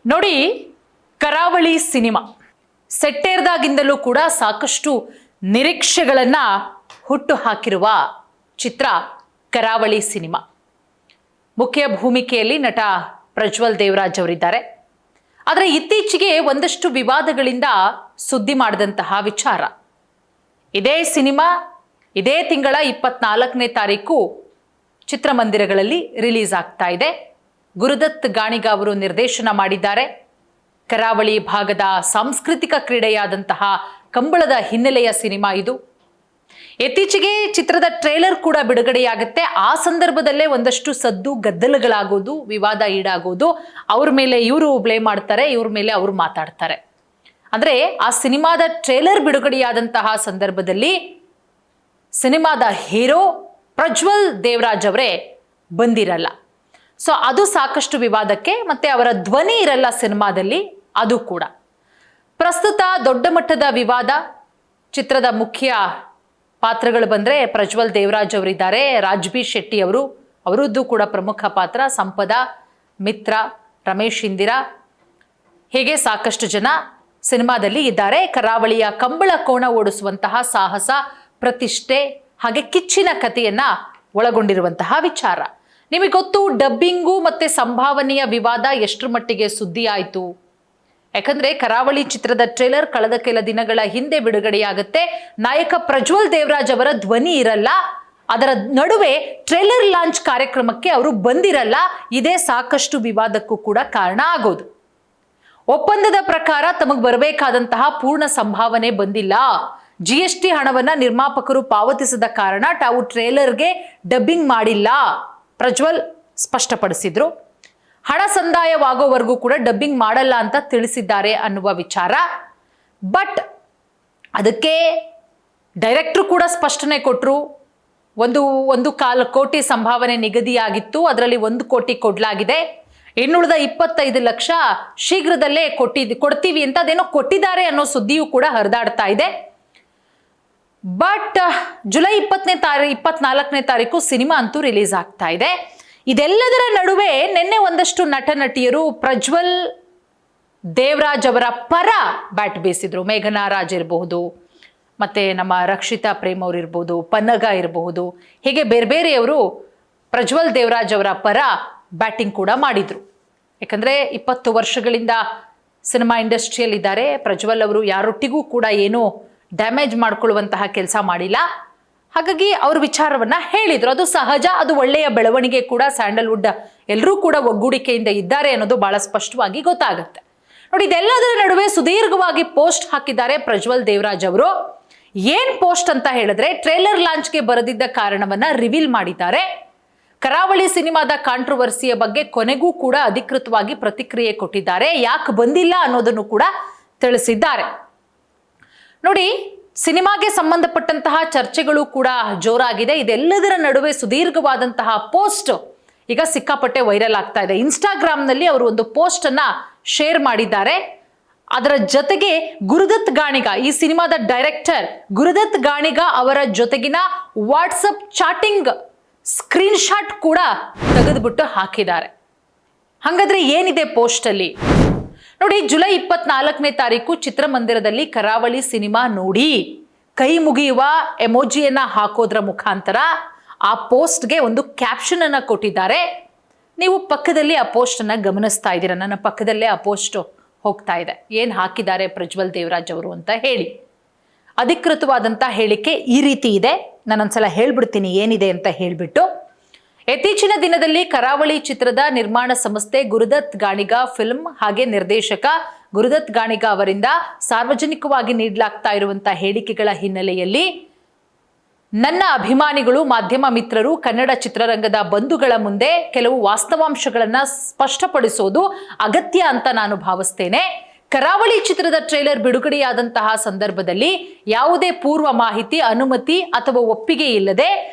ನೋಡಿ, ಕರಾವಳಿ ಸಿನಿಮಾ ಸೆಟ್ಟೇರ್ದಾಗಿಂದಲೂ ಕೂಡ ಸಾಕಷ್ಟು ನಿರೀಕ್ಷೆಗಳನ್ನ ಹುಟ್ಟು ಹಾಕಿರುವ ಚಿತ್ರ ಕರಾವಳಿ ಸಿನಿಮಾ. ಮುಖ್ಯ ಭೂಮಿಕೆಯಲ್ಲಿ ನಟ ಪ್ರಜ್ವಲ್ ದೇವರಾಜ್ ಅವರಿದ್ದಾರೆ. ಆದರೆ ಇತ್ತೀಚೆಗೆ ಒಂದಷ್ಟು ವಿವಾದಗಳಿಂದ ಸುದ್ದಿ ಮಾಡಿದಂತಹ ವಿಚಾರ, ಇದೇ ಸಿನಿಮಾ ಇದೇ ತಿಂಗಳ 24ನೇ ತಾರೀಕು ಚಿತ್ರಮಂದಿರಗಳಲ್ಲಿ ರಿಲೀಸ್ ಆಗ್ತಾ ಇದೆ. ಗುರುದತ್ ಗಾಣಿಗ ಅವರು ನಿರ್ದೇಶನ ಮಾಡಿದ್ದಾರೆ. ಕರಾವಳಿ ಭಾಗದ ಸಾಂಸ್ಕೃತಿಕ ಕ್ರೀಡೆಯಾದಂತಹ ಕಂಬಳದ ಹಿನ್ನೆಲೆಯ ಸಿನಿಮಾ ಇದು. ಇತ್ತೀಚೆಗೆ ಚಿತ್ರದ ಟ್ರೇಲರ್ ಕೂಡ ಬಿಡುಗಡೆಯಾಗುತ್ತೆ. ಆ ಸಂದರ್ಭದಲ್ಲೇ ಒಂದಷ್ಟು ಸದ್ದು ಗದ್ದಲಗಳಾಗೋದು, ವಿವಾದ ಈಡಾಗೋದು, ಅವ್ರ ಮೇಲೆ ಇವರು ಬ್ಲೇಮ್ ಮಾಡ್ತಾರೆ, ಇವ್ರ ಮೇಲೆ ಅವರು ಮಾತಾಡ್ತಾರೆ. ಅಂದ್ರೆ ಆ ಸಿನಿಮಾದ ಟ್ರೇಲರ್ ಬಿಡುಗಡೆಯಾದಂತಹ ಸಂದರ್ಭದಲ್ಲಿ ಸಿನಿಮಾದ ಹೀರೋ ಪ್ರಜ್ವಲ್ ದೇವರಾಜ್ ಅವರೇ ಬಂದಿರಲ್ಲ. ಸೊ ಅದು ಸಾಕಷ್ಟು ವಿವಾದಕ್ಕೆ, ಮತ್ತೆ ಅವರ ಧ್ವನಿ ಇರಲ್ಲ ಸಿನಿಮಾದಲ್ಲಿ, ಅದು ಕೂಡ ಪ್ರಸ್ತುತ ದೊಡ್ಡ ಮಟ್ಟದ ವಿವಾದ. ಚಿತ್ರದ ಮುಖ್ಯ ಪಾತ್ರಗಳು ಬಂದ್ರೆ ಪ್ರಜ್ವಲ್ ದೇವರಾಜ್ ಅವರಿದ್ದಾರೆ, ರಾಜ್ಬಿ ಶೆಟ್ಟಿ ಅವರದ್ದು ಕೂಡ ಪ್ರಮುಖ ಪಾತ್ರ, ಸಂಪದ, ಮಿತ್ರ, ರಮೇಶ್ ಇಂದಿರಾ, ಹೀಗೆ ಸಾಕಷ್ಟು ಜನ ಸಿನಿಮಾದಲ್ಲಿ ಇದ್ದಾರೆ. ಕರಾವಳಿಯ ಕಂಬಳ ಕೋಣ ಓಡಿಸುವಂತಹ ಸಾಹಸ, ಪ್ರತಿಷ್ಠೆ ಹಾಗೆ ಕಿಚ್ಚಿನ ಕಥೆಯನ್ನ ಒಳಗೊಂಡಿರುವಂತಹ ವಿಚಾರ. ನಿಮಗೆ ಗೊತ್ತು, ಡಬ್ಬಿಂಗು ಮತ್ತೆ ಸಂಭಾವನೆಯ ವಿವಾದ ಎಷ್ಟರ ಮಟ್ಟಿಗೆ ಸುದ್ದಿ ಆಯಿತು. ಯಾಕಂದ್ರೆ ಕರಾವಳಿ ಚಿತ್ರದ ಟ್ರೇಲರ್ ಕಳೆದ ಕೆಲ ದಿನಗಳ ಹಿಂದೆ ಬಿಡುಗಡೆಯಾಗುತ್ತೆ. ನಾಯಕ ಪ್ರಜ್ವಲ್ ದೇವರಾಜ್ ಅವರ ಧ್ವನಿ ಇರಲ್ಲ, ಅದರ ನಡುವೆ ಟ್ರೇಲರ್ ಲಾಂಚ್ ಕಾರ್ಯಕ್ರಮಕ್ಕೆ ಅವರು ಬಂದಿರಲ್ಲ. ಇದೇ ಸಾಕಷ್ಟು ವಿವಾದಕ್ಕೂ ಕೂಡ ಕಾರಣ ಆಗೋದು. ಒಪ್ಪಂದದ ಪ್ರಕಾರ ತಮಗೆ ಬರಬೇಕಾದಂತಹ ಪೂರ್ಣ ಸಂಭಾವನೆ ಬಂದಿಲ್ಲ. GST ಹಣವನ್ನ ನಿರ್ಮಾಪಕರು ಪಾವತಿಸದ ಕಾರಣ ತಾವು ಟ್ರೇಲರ್ಗೆ ಡಬ್ಬಿಂಗ್ ಮಾಡಿಲ್ಲ, ಪ್ರಜ್ವಲ್ ಸ್ಪಷ್ಟಪಡಿಸಿದ್ರು. ಹಣ ಸಂದಾಯವಾಗೋವರೆಗೂ ಕೂಡ ಡಬ್ಬಿಂಗ್ ಮಾಡಲ್ಲ ಅಂತ ತಿಳಿಸಿದ್ದಾರೆ ಅನ್ನುವ ವಿಚಾರ. ಬಟ್ ಅದಕ್ಕೆ ಡೈರೆಕ್ಟರ್ ಕೂಡ ಸ್ಪಷ್ಟನೆ ಕೊಟ್ಟರು. ಒಂದು 1.25 ಕೋಟಿ ಸಂಭಾವನೆ ನಿಗದಿಯಾಗಿತ್ತು, ಅದರಲ್ಲಿ 1 ಕೋಟಿ ಕೊಡಲಾಗಿದೆ. ಇನ್ನುಳಿದ 25 ಲಕ್ಷ ಶೀಘ್ರದಲ್ಲೇ ಕೊಡ್ತೀವಿ ಅಂತ ಅದೇನೋ ಕೊಟ್ಟಿದ್ದಾರೆ ಅನ್ನೋ ಸುದ್ದಿಯೂ ಕೂಡ ಹರಿದಾಡ್ತಾ ಇದೆ. ಬಟ್ ಜುಲೈ 24ನೇ ತಾರೀಕು ಸಿನಿಮಾ ಅಂತೂ ರಿಲೀಸ್ ಆಗ್ತಾ ಇದೆ. ಇದೆಲ್ಲದರ ನಡುವೆ ನಿನ್ನೆ ಒಂದಷ್ಟು ನಟ ನಟಿಯರು ಪ್ರಜ್ವಲ್ ದೇವರಾಜ್ ಅವರ ಪರ ಬ್ಯಾಟ್ ಬೀಸಿದ್ರು. ಮೇಘನಾ ರಾಜ್ ಇರಬಹುದು, ಮತ್ತೆ ನಮ್ಮ ರಕ್ಷಿತಾ ಪ್ರೇಮ್ ಅವ್ರು ಇರ್ಬೋದು, ಪನ್ನಗ ಇರಬಹುದು, ಹೀಗೆ ಬೇರೆ ಬೇರೆಯವರು ಪ್ರಜ್ವಲ್ ದೇವರಾಜ್ ಅವರ ಪರ ಬ್ಯಾಟಿಂಗ್ ಕೂಡ ಮಾಡಿದ್ರು. ಯಾಕಂದ್ರೆ 20 ವರ್ಷಗಳಿಂದ ಸಿನಿಮಾ ಇಂಡಸ್ಟ್ರಿಯಲ್ಲಿ ಇದ್ದಾರೆ ಪ್ರಜ್ವಲ್ ಅವರು. ಯಾರೊಟ್ಟಿಗೂ ಕೂಡ ಏನೋ ಡ್ಯಾಮೇಜ್ ಮಾಡ್ಕೊಳ್ಳುವಂತಹ ಕೆಲಸ ಮಾಡಿಲ್ಲ. ಹಾಗಾಗಿ ಅವ್ರ ವಿಚಾರವನ್ನ ಹೇಳಿದ್ರು. ಅದು ಸಹಜ, ಅದು ಒಳ್ಳೆಯ ಬೆಳವಣಿಗೆ ಕೂಡ. ಸ್ಯಾಂಡಲ್ವುಡ್ ಎಲ್ಲರೂ ಕೂಡ ಒಗ್ಗೂಡಿಕೆಯಿಂದ ಇದ್ದಾರೆ ಅನ್ನೋದು ಬಹಳ ಸ್ಪಷ್ಟವಾಗಿ ಗೊತ್ತಾಗುತ್ತೆ. ನೋಡಿ, ಇದೆಲ್ಲದರ ನಡುವೆ ಸುದೀರ್ಘವಾಗಿ ಪೋಸ್ಟ್ ಹಾಕಿದ್ದಾರೆ ಪ್ರಜ್ವಲ್ ದೇವರಾಜ್ ಅವರು. ಏನ್ ಪೋಸ್ಟ್ ಅಂತ ಹೇಳಿದ್ರೆ, ಟ್ರೇಲರ್ ಲಾಂಚ್ಗೆ ಬರದಿದ್ದ ಕಾರಣವನ್ನ ರಿವೀಲ್ ಮಾಡಿದ್ದಾರೆ. ಕರಾವಳಿ ಸಿನಿಮಾದ ಕಾಂಟ್ರವರ್ಸಿಯ ಬಗ್ಗೆ ಕೊನೆಗೂ ಕೂಡ ಅಧಿಕೃತವಾಗಿ ಪ್ರತಿಕ್ರಿಯೆ ಕೊಟ್ಟಿದ್ದಾರೆ. ಯಾಕೆ ಬಂದಿಲ್ಲ ಅನ್ನೋದನ್ನು ಕೂಡ ತಿಳಿಸಿದ್ದಾರೆ. ನೋಡಿ, ಸಿನಿಮಾಗೆ ಸಂಬಂಧಪಟ್ಟಂತಹ ಚರ್ಚೆಗಳು ಕೂಡ ಜೋರಾಗಿದೆ. ಇದೆಲ್ಲದರ ನಡುವೆ ಸುದೀರ್ಘವಾದಂತಹ ಪೋಸ್ಟ್ ಈಗ ಸಿಕ್ಕಾಪಟ್ಟೆ ವೈರಲ್ ಆಗ್ತಾ ಇದೆ. ಇನ್ಸ್ಟಾಗ್ರಾಮ್ನಲ್ಲಿ ಅವರು ಒಂದು ಪೋಸ್ಟ್ ಅನ್ನ ಶೇರ್ ಮಾಡಿದ್ದಾರೆ. ಅದರ ಜೊತೆಗೆ ಗುರುದತ್ ಗಾಣಿಗ, ಈ ಸಿನಿಮಾದ ಡೈರೆಕ್ಟರ್ ಗುರುದತ್ ಗಾಣಿಗ ಅವರ ಜೊತೆಗಿನ ವಾಟ್ಸಪ್ ಚಾಟಿಂಗ್ ಸ್ಕ್ರೀನ್ ಶಾಟ್ ಕೂಡ ತೆಗೆದುಬಿಟ್ಟು ಹಾಕಿದ್ದಾರೆ. ಹಾಗಾದ್ರೆ ಏನಿದೆ ಪೋಸ್ಟ್ ಅಲ್ಲಿ ನೋಡಿ. ಜುಲೈ 24ನೇ ತಾರೀಕು ಚಿತ್ರಮಂದಿರದಲ್ಲಿ ಕರಾವಳಿ ಸಿನಿಮಾ ನೋಡಿ ಕೈ ಮುಗಿಯುವ ಎಮೋಜಿಯನ್ನ ಹಾಕೋದ್ರ ಮುಖಾಂತರ ಆ ಪೋಸ್ಟ್ಗೆ ಒಂದು ಕ್ಯಾಪ್ಷನ್ ಅನ್ನ ಕೊಟ್ಟಿದ್ದಾರೆ. ನೀವು ಪಕ್ಕದಲ್ಲಿ ಆ ಪೋಸ್ಟ್ ಅನ್ನ ಗಮನಿಸ್ತಾ ಇದ್ದೀರಾ. ನನ್ನ ಪಕ್ಕದಲ್ಲೇ ಆ ಪೋಸ್ಟ್ ಹೋಗ್ತಾ ಇದೆ. ಏನ್ ಹಾಕಿದ್ದಾರೆ ಪ್ರಜ್ವಲ್ ದೇವರಾಜ್ ಅವರು ಅಂತ ಹೇಳಿ. ಅಧಿಕೃತವಾದಂತ ಹೇಳಿಕೆ ಈ ರೀತಿ ಇದೆ. ನಾನೊಂದ್ಸಲ ಹೇಳ್ಬಿಡ್ತೀನಿ ಏನಿದೆ ಅಂತ ಹೇಳ್ಬಿಟ್ಟು. ಇತ್ತೀಚಿನ ದಿನದಲ್ಲಿ ಕರಾವಳಿ ಚಿತ್ರದ ನಿರ್ಮಾಣ ಸಂಸ್ಥೆ ಗುರುದತ್ ಗಾಣಿಗ ಫಿಲ್ಮ್ ಹಾಗೆ ನಿರ್ದೇಶಕ ಗುರುದತ್ ಗಾಣಿಗ ಅವರಿಂದ ಸಾರ್ವಜನಿಕವಾಗಿ ನೀಡಲಾಗ್ತಾ ಇರುವಂತಹ ಹೇಳಿಕೆಗಳ ಹಿನ್ನೆಲೆಯಲ್ಲಿ ನನ್ನ ಅಭಿಮಾನಿಗಳು, ಮಾಧ್ಯಮ ಮಿತ್ರರು, ಕನ್ನಡ ಚಿತ್ರರಂಗದ ಬಂಧುಗಳ ಮುಂದೆ ಕೆಲವು ವಾಸ್ತವಾಂಶಗಳನ್ನ ಸ್ಪಷ್ಟಪಡಿಸೋದು ಅಗತ್ಯ ಅಂತ ನಾನು ಭಾವಿಸ್ತೇನೆ. ಕರಾವಳಿ ಚಿತ್ರದ ಟ್ರೇಲರ್ ಬಿಡುಗಡೆಯಾದಂತಹ ಸಂದರ್ಭದಲ್ಲಿ ಯಾವುದೇ ಪೂರ್ವ ಮಾಹಿತಿ, ಅನುಮತಿ ಅಥವಾ ಒಪ್ಪಿಗೆ ಇಲ್ಲದೆ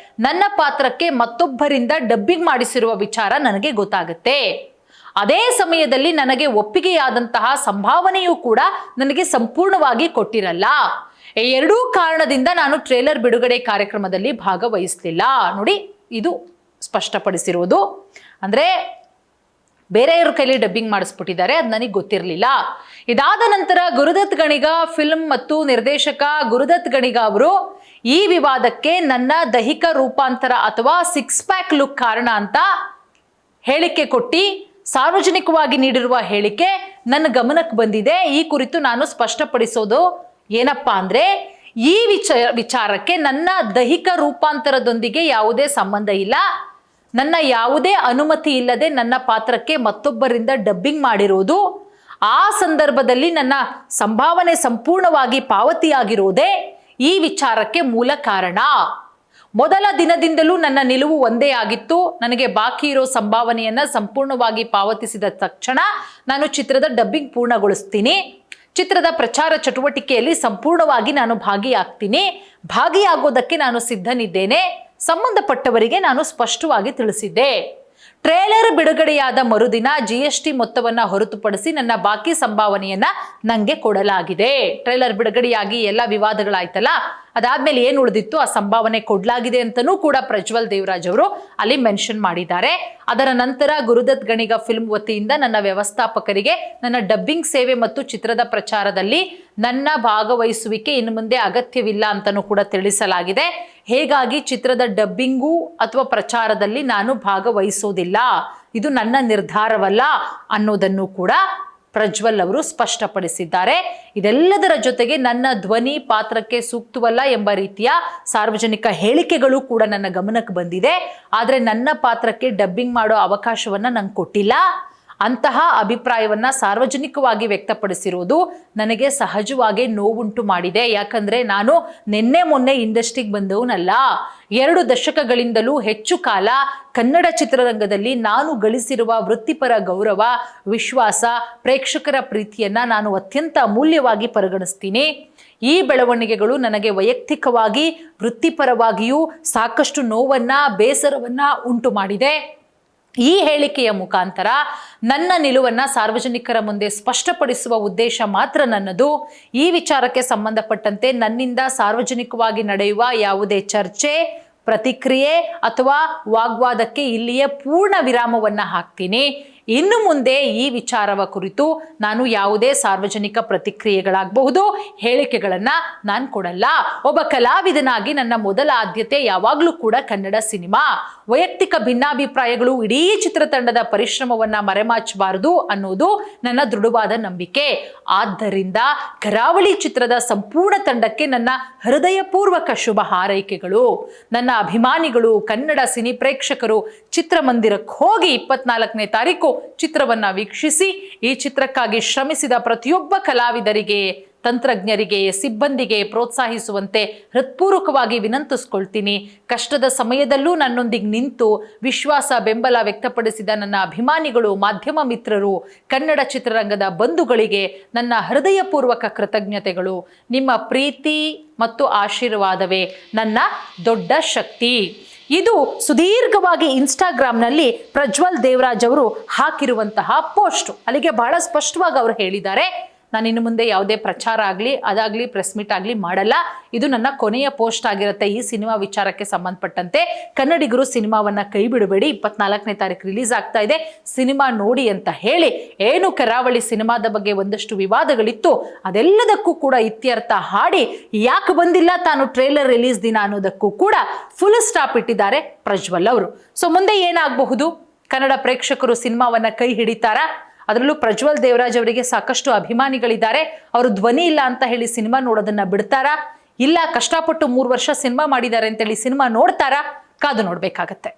ನನ್ನ ಪಾತ್ರಕ್ಕೆ ಮತ್ತೊಬ್ಬರಿಂದ ಡಬ್ಬಿಂಗ್ ಮಾಡಿಸಿರುವ ವಿಚಾರ ನನಗೆ ಗೊತ್ತಾಗುತ್ತೆ. ಅದೇ ಸಮಯದಲ್ಲಿ ನನಗೆ ಒಪ್ಪಿಗೆಯಾದಂತಹ ಸಂಭಾವನೆಯೂ ಕೂಡ ನನಗೆ ಸಂಪೂರ್ಣವಾಗಿ ಕೊಟ್ಟಿರಲ್ಲ. ಈ ಎರಡೂ ಕಾರಣದಿಂದ ನಾನು ಟ್ರೇಲರ್ ಬಿಡುಗಡೆ ಕಾರ್ಯಕ್ರಮದಲ್ಲಿ ಭಾಗವಹಿಸಲಿಲ್ಲ. ನೋಡಿ, ಇದು ಸ್ಪಷ್ಟಪಡಿಸಿರುವುದು. ಅಂದ್ರೆ ಬೇರೆಯವ್ರ ಕೈಲಿ ಡಬ್ಬಿಂಗ್ ಮಾಡಿಸ್ಬಿಟ್ಟಿದ್ದಾರೆ, ಅದು ನನಗೆ ಗೊತ್ತಿರಲಿಲ್ಲ. ಇದಾದ ನಂತರ ಗುರುದತ್ ಗಣಿಗ ಫಿಲ್ಮ್ ಮತ್ತು ನಿರ್ದೇಶಕ ಗುರುದತ್ ಗಣಿಗ ಅವರು ಈ ವಿವಾದಕ್ಕೆ ನನ್ನ ದೈಹಿಕ ರೂಪಾಂತರ ಅಥವಾ 6 ಪ್ಯಾಕ್ ಲುಕ್ ಕಾರಣ ಅಂತ ಹೇಳಿಕೆ ಕೊಟ್ಟು ಸಾರ್ವಜನಿಕವಾಗಿ ನೀಡಿರುವ ಹೇಳಿಕೆ ನನ್ನ ಗಮನಕ್ಕೆ ಬಂದಿದೆ. ಈ ಕುರಿತು ನಾನು ಸ್ಪಷ್ಟಪಡಿಸೋದು ಏನಪ್ಪಾ ಅಂದ್ರೆ, ಈ ವಿಚಾರಕ್ಕೆ ನನ್ನ ದೈಹಿಕ ರೂಪಾಂತರದೊಂದಿಗೆ ಯಾವುದೇ ಸಂಬಂಧ ಇಲ್ಲ. ನನ್ನ ಯಾವುದೇ ಅನುಮತಿ ಇಲ್ಲದೆ ನನ್ನ ಪಾತ್ರಕ್ಕೆ ಮತ್ತೊಬ್ಬರಿಂದ ಡಬ್ಬಿಂಗ್ ಮಾಡಿರೋದು, ಆ ಸಂದರ್ಭದಲ್ಲಿ ನನ್ನ ಸಂಭಾವನೆ ಸಂಪೂರ್ಣವಾಗಿ ಪಾವತಿಯಾಗಿರೋದೇ ಈ ವಿಚಾರಕ್ಕೆ ಮೂಲ ಕಾರಣ. ಮೊದಲ ದಿನದಿಂದಲೂ ನನ್ನ ನಿಲುವು ಒಂದೇ ಆಗಿತ್ತು. ನನಗೆ ಬಾಕಿ ಇರೋ ಸಂಭಾವನೆಯನ್ನ ಸಂಪೂರ್ಣವಾಗಿ ಪಾವತಿಸಿದ ತಕ್ಷಣ ನಾನು ಚಿತ್ರದ ಡಬ್ಬಿಂಗ್ ಪೂರ್ಣಗೊಳಿಸ್ತೀನಿ. ಚಿತ್ರದ ಪ್ರಚಾರ ಚಟುವಟಿಕೆಯಲ್ಲಿ ಸಂಪೂರ್ಣವಾಗಿ ನಾನು ಭಾಗಿಯಾಗ್ತೀನಿ. ಭಾಗಿಯಾಗೋದಕ್ಕೆ ನಾನು ಸಿದ್ಧನಿದ್ದೇನೆ. ಸಂಬಂಧಪಟ್ಟವರಿಗೆ ನಾನು ಸ್ಪಷ್ಟವಾಗಿ ತಿಳಿಸಿದ್ದೆ. ಟ್ರೇಲರ್ ಬಿಡುಗಡೆಯಾದ ಮರುದಿನ GST ಮೊತ್ತವನ್ನ ಹೊರತುಪಡಿಸಿ ನನ್ನ ಬಾಕಿ ಸಂಭಾವನೆಯನ್ನ ನಂಗೆ ಕೊಡಲಾಗಿದೆ. ಟ್ರೇಲರ್ ಬಿಡುಗಡೆಯಾಗಿ ಎಲ್ಲ ವಿವಾದಗಳಾಯ್ತಲ್ಲ, ಅದಾದ್ಮೇಲೆ ಏನು ಉಳಿದಿತ್ತು ಆ ಸಂಭಾವನೆ ಕೊಡಲಾಗಿದೆ ಅಂತನೂ ಕೂಡ ಪ್ರಜ್ವಲ್ ದೇವರಾಜ್ ಅವರು ಅಲ್ಲಿ ಮೆನ್ಷನ್ ಮಾಡಿದ್ದಾರೆ. ಅದರ ನಂತರ ಗುರುದತ್ ಗಣಿಗ ಫಿಲ್ಮ್ ವತಿಯಿಂದ ನನ್ನ ವ್ಯವಸ್ಥಾಪಕರಿಗೆ ನನ್ನ ಡಬ್ಬಿಂಗ್ ಸೇವೆ ಮತ್ತು ಚಿತ್ರದ ಪ್ರಚಾರದಲ್ಲಿ ನನ್ನ ಭಾಗವಹಿಸುವಿಕೆ ಇನ್ನು ಮುಂದೆ ಅಗತ್ಯವಿಲ್ಲ ಅಂತನೂ ಕೂಡ ತಿಳಿಸಲಾಗಿದೆ. ಹೇಗಾಗಿ ಚಿತ್ರದ ಡಬ್ಬಿಂಗು ಅಥವಾ ಪ್ರಚಾರದಲ್ಲಿ ನಾನು ಭಾಗವಹಿಸೋದಿಲ್ಲ, ಇದು ನನ್ನ ನಿರ್ಧಾರವಲ್ಲ ಅನ್ನೋದನ್ನು ಕೂಡ ಪ್ರಜ್ವಲ್ ಅವರು ಸ್ಪಷ್ಟಪಡಿಸಿದ್ದಾರೆ. ಇದೆಲ್ಲದರ ಜೊತೆಗೆ ನನ್ನ ಧ್ವನಿ ಪಾತ್ರಕ್ಕೆ ಸೂಕ್ತವಲ್ಲ ಎಂಬ ರೀತಿಯ ಸಾರ್ವಜನಿಕ ಹೇಳಿಕೆಗಳು ಕೂಡ ನನ್ನ ಗಮನಕ್ಕೆ ಬಂದಿದೆ. ಆದರೆ ನನ್ನ ಪಾತ್ರಕ್ಕೆ ಡಬ್ಬಿಂಗ್ ಮಾಡೋ ಅವಕಾಶವನ್ನ ನಂಗೆ ಕೊಟ್ಟಿಲ್ಲ. ಅಂತಹ ಅಭಿಪ್ರಾಯವನ್ನ ಸಾರ್ವಜನಿಕವಾಗಿ ವ್ಯಕ್ತಪಡಿಸಿರೋದು ನನಗೆ ಸಹಜವಾಗಿ ನೋವುಂಟು ಮಾಡಿದೆ. ಯಾಕಂದ್ರೆ ನಾನು ನಿನ್ನೆ ಮೊನ್ನೆ ಇಂಡಸ್ಟ್ರಿಗೆ ಬಂದವನಲ್ಲ. 2 ದಶಕಗಳಿಂದಲೂ ಹೆಚ್ಚು ಕಾಲ ಕನ್ನಡ ಚಿತ್ರರಂಗದಲ್ಲಿ ನಾನು ಗಳಿಸಿರುವ ವೃತ್ತಿಪರ ಗೌರವ, ವಿಶ್ವಾಸ, ಪ್ರೇಕ್ಷಕರ ಪ್ರೀತಿಯನ್ನ ನಾನು ಅತ್ಯಂತ ಅಮೂಲ್ಯವಾಗಿ ಪರಿಗಣಿಸ್ತೀನಿ. ಈ ಬೆಳವಣಿಗೆಗಳು ನನಗೆ ವೈಯಕ್ತಿಕವಾಗಿ ವೃತ್ತಿಪರವಾಗಿಯೂ ಸಾಕಷ್ಟು ನೋವನ್ನ, ಬೇಸರವನ್ನ ಉಂಟು ಮಾಡಿದೆ. ಈ ಹೇಳಿಕೆಯ ಮುಖಾಂತರ ನನ್ನ ನಿಲುವನ್ನ ಸಾರ್ವಜನಿಕರ ಮುಂದೆ ಸ್ಪಷ್ಟಪಡಿಸುವ ಉದ್ದೇಶ ಮಾತ್ರ ನನ್ನದು. ಈ ವಿಚಾರಕ್ಕೆ ಸಂಬಂಧಪಟ್ಟಂತೆ ನನ್ನಿಂದ ಸಾರ್ವಜನಿಕವಾಗಿ ನಡೆಯುವ ಯಾವುದೇ ಚರ್ಚೆ, ಪ್ರತಿಕ್ರಿಯೆ ಅಥವಾ ವಾಗ್ವಾದಕ್ಕೆ ಇಲ್ಲಿಯೇ ಪೂರ್ಣ ವಿರಾಮವನ್ನ ಹಾಕ್ತೀನಿ. ಇನ್ನು ಮುಂದೆ ಈ ವಿಚಾರವ ಕುರಿತು ನಾನು ಯಾವುದೇ ಸಾರ್ವಜನಿಕ ಪ್ರತಿಕ್ರಿಯೆಗಳಾಗಬಹುದು, ಹೇಳಿಕೆಗಳನ್ನ ನಾನು ಕೊಡಲ್ಲ. ಒಬ್ಬ ಕಲಾವಿದನಾಗಿ ನನ್ನ ಮೊದಲ ಆದ್ಯತೆ ಯಾವಾಗಲೂ ಕೂಡ ಕನ್ನಡ ಸಿನಿಮಾ. ವೈಯಕ್ತಿಕ ಭಿನ್ನಾಭಿಪ್ರಾಯಗಳು ಇಡೀ ಚಿತ್ರತಂಡದ ಪರಿಶ್ರಮವನ್ನ ಮರೆಮಾಚಬಾರದು ಅನ್ನೋದು ನನ್ನ ದೃಢವಾದ ನಂಬಿಕೆ. ಆದ್ದರಿಂದ ಕರಾವಳಿ ಚಿತ್ರದ ಸಂಪೂರ್ಣ ತಂಡಕ್ಕೆ ನನ್ನ ಹೃದಯಪೂರ್ವಕ ಶುಭ ಹಾರೈಕೆಗಳು. ನನ್ನ ಅಭಿಮಾನಿಗಳು, ಕನ್ನಡ ಸಿನಿ ಪ್ರೇಕ್ಷಕರು ಚಿತ್ರಮಂದಿರಕ್ಕೆ ಹೋಗಿ 24ನೇ ತಾರೀಕು ಚಿತ್ರವನ್ನ ವೀಕ್ಷಿಸಿ ಈ ಚಿತ್ರಕ್ಕಾಗಿ ಶ್ರಮಿಸಿದ ಪ್ರತಿಯೊಬ್ಬ ಕಲಾವಿದರಿಗೆ, ತಂತ್ರಜ್ಞರಿಗೆ, ಸಿಬ್ಬಂದಿಗೆ ಪ್ರೋತ್ಸಾಹಿಸುವಂತೆ ಹೃತ್ಪೂರ್ವಕವಾಗಿ ವಿನಂತಿಸ್ಕೊಳ್ತೀನಿ. ಕಷ್ಟದ ಸಮಯದಲ್ಲೂ ನನ್ನೊಂದಿಗೆ ನಿಂತು ವಿಶ್ವಾಸ, ಬೆಂಬಲ ವ್ಯಕ್ತಪಡಿಸಿದ ನನ್ನ ಅಭಿಮಾನಿಗಳು, ಮಾಧ್ಯಮ ಮಿತ್ರರು, ಕನ್ನಡ ಚಿತ್ರರಂಗದ ಬಂಧುಗಳಿಗೆ ನನ್ನ ಹೃದಯಪೂರ್ವಕ ಕೃತಜ್ಞತೆಗಳು. ನಿಮ್ಮ ಪ್ರೀತಿ ಮತ್ತು ಆಶೀರ್ವಾದವೇ ನನ್ನ ದೊಡ್ಡ ಶಕ್ತಿ. ಇದು ಸುದೀರ್ಘವಾಗಿ ಇನ್ಸ್ಟಾಗ್ರಾಮ್ನಲ್ಲಿ ಪ್ರಜ್ವಲ್ ದೇವರಾಜ್ ಅವರು ಹಾಕಿರುವಂತಹ ಪೋಸ್ಟ್. ಅಲ್ಲಿಗೆ ಬಹಳ ಸ್ಪಷ್ಟವಾಗಿ ಅವರು ಹೇಳಿದ್ದಾರೆ, ನಾನು ಇನ್ನು ಮುಂದೆ ಯಾವುದೇ ಪ್ರಚಾರ ಆಗಲಿ, ಅದಾಗಲಿ, ಪ್ರೆಸ್ ಮೀಟ್ ಆಗಲಿ ಮಾಡಲ್ಲ. ಇದು ನನ್ನ ಕೊನೆಯ ಪೋಸ್ಟ್ ಆಗಿರುತ್ತೆ ಈ ಸಿನಿಮಾ ವಿಚಾರಕ್ಕೆ ಸಂಬಂಧಪಟ್ಟಂತೆ. ಕನ್ನಡಿಗರು ಸಿನಿಮಾವನ್ನ ಕೈ ಬಿಡಬೇಡಿ, 24ನೇ ತಾರೀಕು ರಿಲೀಸ್ ಆಗ್ತಾ ಇದೆ, ಸಿನಿಮಾ ನೋಡಿ ಅಂತ ಹೇಳಿ ಏನು ಕರಾವಳಿ ಸಿನಿಮಾದ ಬಗ್ಗೆ ಒಂದಷ್ಟು ವಿವಾದಗಳಿತ್ತು ಅದೆಲ್ಲದಕ್ಕೂ ಕೂಡ ಇತ್ಯರ್ಥ ಹಾಡಿ ಯಾಕೆ ಬಂದಿಲ್ಲ ತಾನು ಟ್ರೇಲರ್ ರಿಲೀಸ್ ದಿನ ಅನ್ನೋದಕ್ಕೂ ಕೂಡ ಫುಲ್ ಸ್ಟಾಪ್ ಇಟ್ಟಿದ್ದಾರೆ ಪ್ರಜ್ವಲ್ ಅವರು. ಸೊ ಮುಂದೆ ಏನಾಗಬಹುದು? ಕನ್ನಡ ಪ್ರೇಕ್ಷಕರು ಸಿನಿಮಾವನ್ನ ಕೈ ಹಿಡಿತಾರಾ? ಅದರಲ್ಲೂ ಪ್ರಜ್ವಲ್ ದೇವರಾಜ್ ಅವರಿಗೆ ಸಾಕಷ್ಟು ಅಭಿಮಾನಿಗಳಿದ್ದಾರೆ. ಅವರು ಧ್ವನಿ ಇಲ್ಲ ಅಂತ ಹೇಳಿ ಸಿನಿಮಾ ನೋಡೋದನ್ನ ಬಿಡ್ತಾರಾ? ಇಲ್ಲ ಕಷ್ಟಪಟ್ಟು 3 ವರ್ಷ ಸಿನಿಮಾ ಮಾಡಿದ್ದಾರೆ ಅಂತೇಳಿ ಸಿನಿಮಾ ನೋಡ್ತಾರಾ? ಕಾದು ನೋಡ್ಬೇಕಾಗತ್ತೆ.